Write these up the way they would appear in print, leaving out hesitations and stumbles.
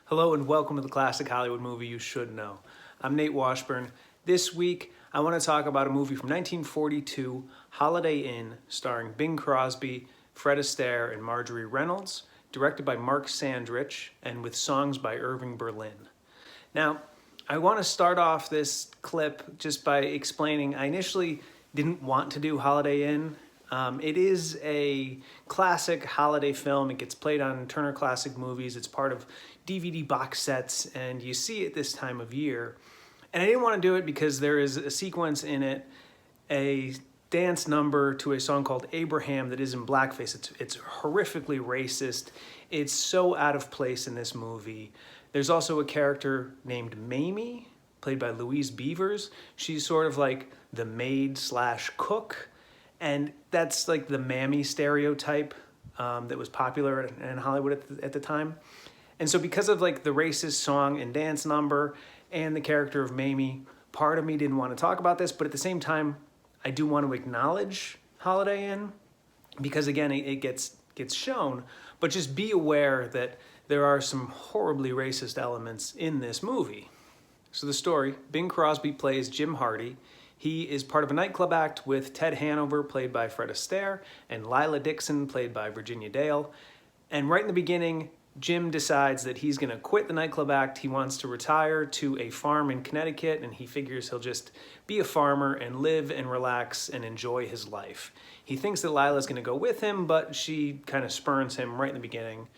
Hello and welcome to the Classic Hollywood Movie You Should Know. I'm Nate Washburn. This week, I want to talk about a movie from 1942, Holiday Inn, starring Bing Crosby, Fred Astaire, and Marjorie Reynolds, directed by Mark Sandrich, and with songs by Irving Berlin. Now, I want to start off this clip just by explaining I initially didn't want to do Holiday Inn. It is a classic holiday film. It gets played on Turner Classic Movies. It's part of DVD box sets, and you see it this time of year. And I didn't want to do it because there is a sequence in it, a dance number to a song called Abraham that is in blackface. It's horrifically racist. It's so out of place in this movie. There's also a character named Mamie, played by Louise Beavers. She's sort of like the maid slash cook. And that's like the mammy stereotype that was popular in Hollywood at the time. And so because of like the racist song and dance number and the character of Mamie, part of me didn't want to talk about this, but at the same time, I do want to acknowledge Holiday Inn because again, it gets shown, but just be aware that there are some horribly racist elements in this movie. So the story, Bing Crosby plays Jim Hardy. He is part of a nightclub act with Ted Hanover, played by Fred Astaire, and Lila Dixon, played by Virginia Dale. And right in the beginning, Jim decides that he's going to quit the nightclub act. He wants to retire to a farm in Connecticut, and he figures he'll just be a farmer and live and relax and enjoy his life. He thinks that Lila's going to go with him, but she kind of spurns him right in the beginning.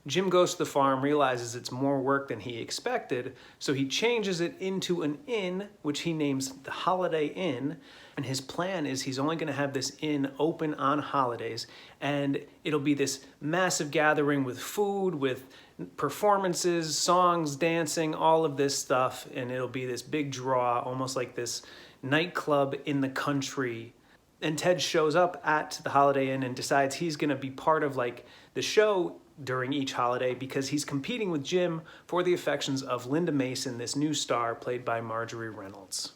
Jim goes to the farm, realizes it's more work than he expected, so he changes it into an inn, which he names the Holiday Inn. And his plan is he's only going to have this inn open on holidays, and it'll be this massive gathering with food, with performances, songs, dancing, all of this stuff, and it'll be this big draw, almost like this nightclub in the country. And Ted shows up at the Holiday Inn and decides he's going to be part of like the show during each holiday because he's competing with Jim for the affections of Linda Mason, this new star played by Marjorie Reynolds.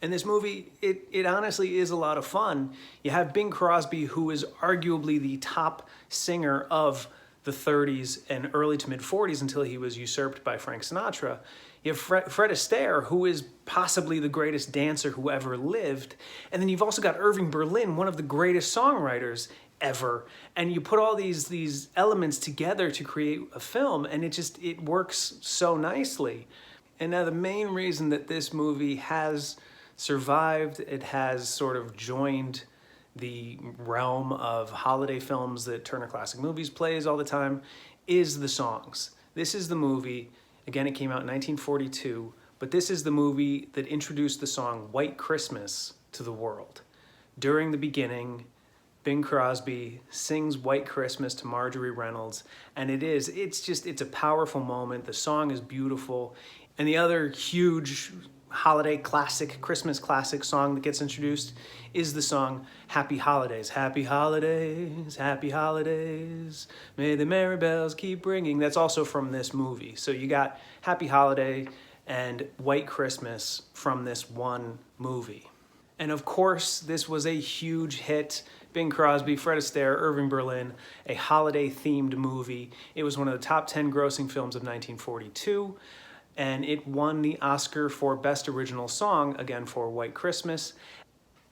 And this movie, it honestly is a lot of fun. You have Bing Crosby, who is arguably the top singer of the 30s and early to mid 40s until he was usurped by Frank Sinatra. You have Fred Astaire, who is possibly the greatest dancer who ever lived. And then you've also got Irving Berlin, one of the greatest songwriters ever. And you put all these elements together to create a film, and it works so nicely. And now the main reason that this movie has survived, it has sort of joined the realm of holiday films that Turner Classic Movies plays all the time, is the songs. This is the movie, again, it came out in 1942, but this is the movie that introduced the song White Christmas to the world. During the beginning, Bing Crosby sings White Christmas to Marjorie Reynolds, and it's a powerful moment. The song is beautiful. And the other huge holiday classic, Christmas classic song that gets introduced is the song Happy Holidays. Happy holidays, happy holidays, may the merry bells keep ringing. That's also from this movie. So you got Happy Holiday and White Christmas from this one movie. And of course, this was a huge hit. Bing Crosby, Fred Astaire, Irving Berlin, a holiday-themed movie. It was one of the top 10 grossing films of 1942. And it won the Oscar for Best Original Song, again for White Christmas.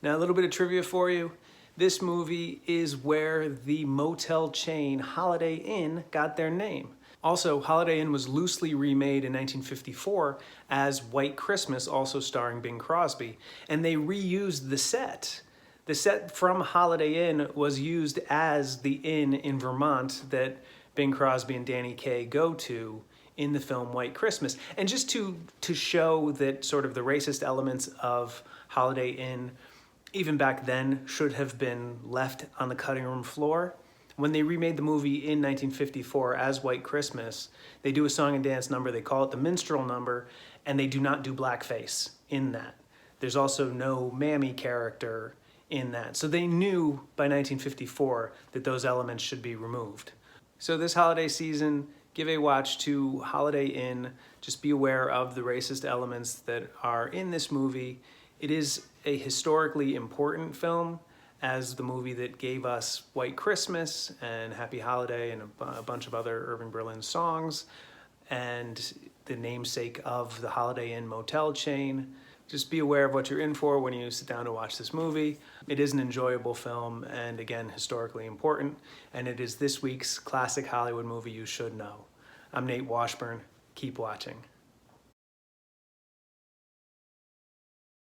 Now a little bit of trivia for you. This movie is where the motel chain Holiday Inn got their name. Also, Holiday Inn was loosely remade in 1954 as White Christmas, also starring Bing Crosby, and they reused the set. The set from Holiday Inn was used as the inn in Vermont that Bing Crosby and Danny Kaye go to in the film White Christmas. And just to show that sort of the racist elements of Holiday Inn, even back then, should have been left on the cutting room floor. When they remade the movie in 1954 as White Christmas, they do a song and dance number, they call it the minstrel number, and they do not do blackface in that. There's also no Mammy character in that. So they knew by 1954 that those elements should be removed. So this holiday season, give a watch to Holiday Inn. Just be aware of the racist elements that are in this movie. It is a historically important film, as the movie that gave us White Christmas and Happy Holiday and a bunch of other Irving Berlin songs. and the namesake of the Holiday Inn motel chain. Just be aware of what you're in for when you sit down to watch this movie. It is an enjoyable film and, again, historically important, and it is this week's classic Hollywood movie you should know. I'm Nate Washburn. Keep watching.